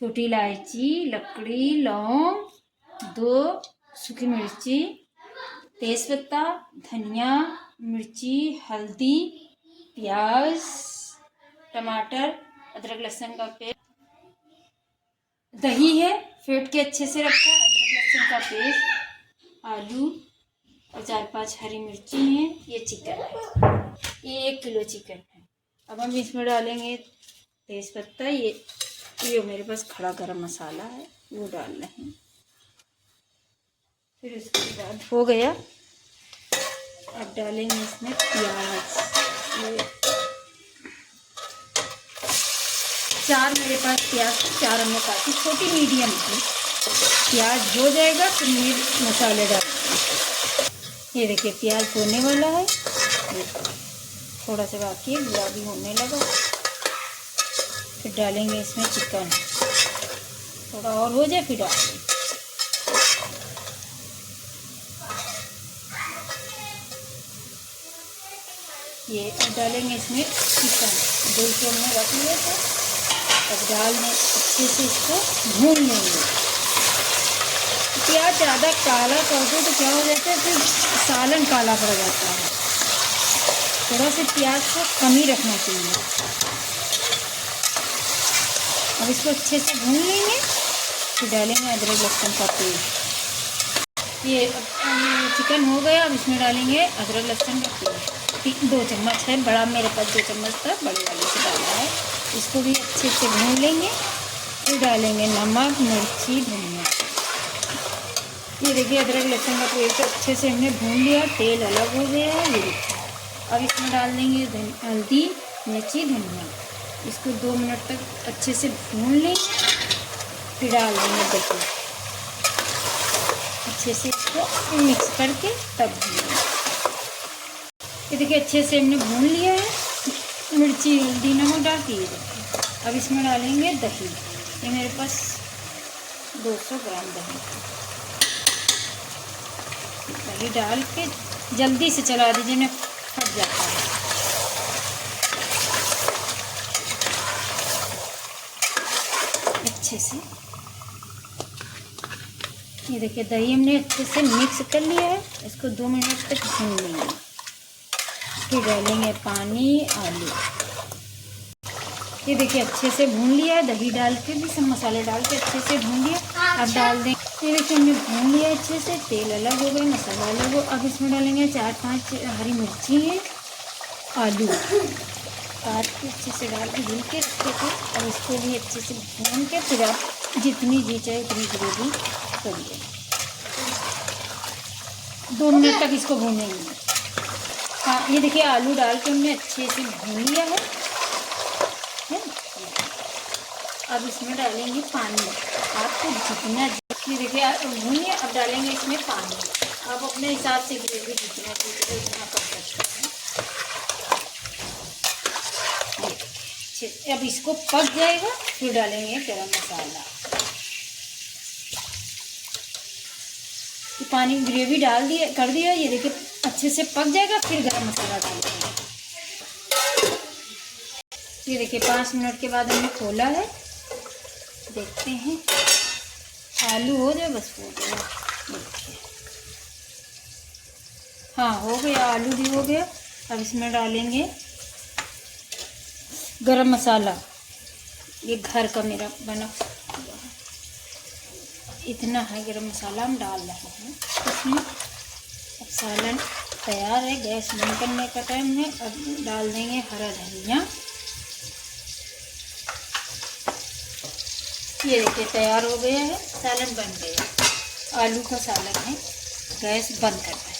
छोटी इलायची, लकड़ी, लौंग, 2 सूखी मिर्ची, तेज़पत्ता, धनिया, मिर्ची, हल्दी, प्याज, टमाटर, अदरक लहसुन का पेस्ट, दही है फेंट के अच्छे से रखा, अदरक लहसुन का पेस्ट, आलू और 4-5 हरी मिर्ची हैं। ये चिकन है, ये 1 किलो चिकन है। अब हम इसमें डालेंगे तेज़पत्ता, ये मेरे पास खड़ा गरम मसाला है वो डाल रहे हैं। फिर उसके बाद हो गया, अब डालेंगे इसमें प्याज। 4 मेरे पास प्याज, 4 हमने काटी, छोटी मीडियम थी। प्याज हो जाएगा फिर मिर्च मसाले डालेंगे। ये देखिए प्याज होने वाला है, थोड़ा सा बाकी है, गुलाबी होने लगा। फिर डालेंगे इसमें चिकन, थोड़ा और हो जाए फिर डालेंगे। ये अब डालेंगे इसमें चिकन, धुल के हमने रख लिया था। अब डालने अच्छे से इसको भून लेंगे। प्याज ज़्यादा काला कर दो तो क्या हो जाता है, फिर सालन काला पड़ जाता है। थोड़ा सा प्याज को कम ही रखना चाहिए। अब इसको अच्छे से भून लेंगे, फिर डालेंगे अदरक लहसुन का पेस्ट। ये चिकन हो गया, अब इसमें डालेंगे अदरक लहसुन का पेस्ट। 2 चम्मच है, बड़ा मेरे पास 2 चम्मच था, बड़े वाले से डाला है। इसको भी अच्छे से भून लेंगे। फिर डालेंगे नमक, मिर्ची, धनिया। ये देखिए अदरक लहसुन का पेस्ट अच्छे से हमने भून लिया, तेल अलग हो गया है। ये अब इसमें डाल देंगे हल्दी, मिर्ची, धनिया। इसको 2 मिनट तक अच्छे से भून लेंगे। फिर डाल देंगे दही, अच्छे से इसको मिक्स करके तब भूनेंगे। ये देखिए अच्छे से हमने भून लिया है, मिर्ची, हल्दी, नमक डाल के। अब इसमें डालेंगे दही। ये मेरे पास 200 ग्राम दही डाल के जल्दी से चला दीजिए, ना फट जाता है। अच्छे से ये देखिए दही हमने अच्छे से मिक्स कर लिया है। इसको 2 मिनट तक भून लेंगे। फिर डालेंगे पानी, आलू। ये देखिए अच्छे से भून लिया है, दही डाल के भी सब मसाले डाल के अच्छे से भून लिया। अब डाल देंगे, ये देखिए हमने भून लिया अच्छे से, तेल अलग हो गया, मसाला अलग हो। अब इसमें डालेंगे 4-5 हरी मिर्ची है, आलू काट के अच्छे से डाल के धुल के रखे थे। अब इसको भी अच्छे से भून के फिर आप जितनी जी चाहे उतनी ग्रेवी करिए। 2 मिनट तक इसको भूनेंगे। हाँ ये देखिए आलू डाल के हमने अच्छे से भून लिया है। अब इसमें डालेंगे पानी, आपको जितना, ये देखिए भून लिया। अब डालेंगे इसमें पानी, आप अपने हिसाब से ग्रेवी जितना चाहिए उतना कर सकते हैं। अब इसको पक जाएगा, फिर डालेंगे गरम मसाला। पानी ग्रेवी डाल दिया कर दिया, ये देखिए अच्छे से पक जाएगा, फिर गरम मसाला डालेंगे। ये देखिए 5 मिनट के बाद हमने खोला है, देखते हैं। आलू हो जाए बस, हो गया। देखिए हाँ हो गया, आलू भी हो गया। अब इसमें डालेंगे गरम मसाला, ये घर का मेरा बना इतना है गरम मसाला हम डाल रहे हैं इसमें। अब सालन तैयार है, गैस बंद करने का टाइम है। अब डाल देंगे हरा धनिया। ये देखिए तैयार हो गया है, सालन बन गया। आलू का सालन है, गैस बंद करना है।